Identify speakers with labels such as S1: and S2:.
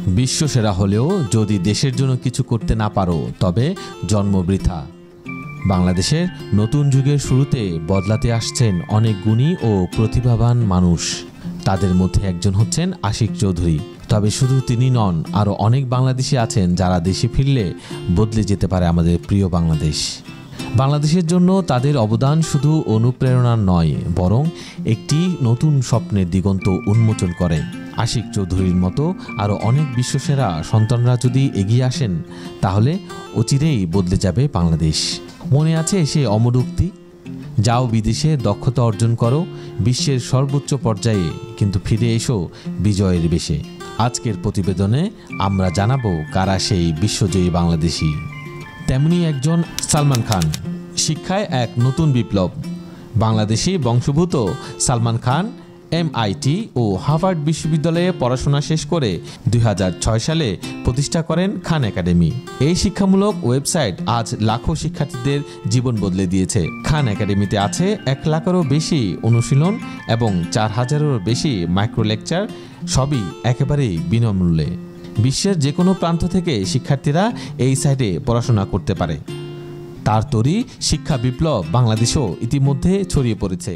S1: বিশ্বসেরা হলেও যদি দেশের জন্য কিছু করতে না পারো তবে জন্ম বৃথা। বাংলাদেশের নতুন যুগের শুরুতে বদলাতে আসছেন অনেক গুণী ও প্রতিভাবান মানুষ। তাদের মধ্যে একজন হচ্ছেন আশিক চৌধুরী। তবে শুধু তিনি নন, আরও অনেক বাংলাদেশি আছেন যারা দেশে ফিরলে বদলে যেতে পারে আমাদের প্রিয় বাংলাদেশ। বাংলাদেশের জন্য তাদের অবদান শুধু অনুপ্রেরণা নয়, বরং একটি নতুন স্বপ্নের দিগন্ত উন্মোচন করে। আশিক চৌধুরীর মতো আরও অনেক বিশ্বসেরা সন্তানরা যদি এগিয়ে আসেন, তাহলে অচিরেই বদলে যাবে বাংলাদেশ। মনে আছে সেই অমর উক্তি, যাও বিদেশে দক্ষতা অর্জন করো বিশ্বের সর্বোচ্চ পর্যায়ে, কিন্তু ফিরে এসো বিজয়ের বেশে। আজকের প্রতিবেদনে আমরা জানাবো কারা সেই বিশ্বজয়ী বাংলাদেশি। তেমনি একজন সালমান খান, শিক্ষায় এক নতুন বিপ্লব। বাংলাদেশি বংশোদ্ভূত সালমান খান MIT ও হার্ভার্ড বিশ্ববিদ্যালয়ে পড়াশোনা শেষ করে 2006 সালে প্রতিষ্ঠা করেন খান একাডেমি। এই শিক্ষামূলক ওয়েবসাইট আজ লাখো শিক্ষার্থীদের জীবন বদলে দিয়েছে। খান একাডেমিতে আছে 1 লাখেরও বেশি অনুশীলন এবং 4000-এরও বেশি মাইক্রো লেকচার, সবই একেবারেই বিনামূল্যে। বিশ্বের যে কোনো প্রান্ত থেকে শিক্ষার্থীরা এই সাইটে পড়াশোনা করতে পারে। তার তৈরি শিক্ষা বিপ্লব বাংলাদেশেও ইতিমধ্যে ছড়িয়ে পড়েছে।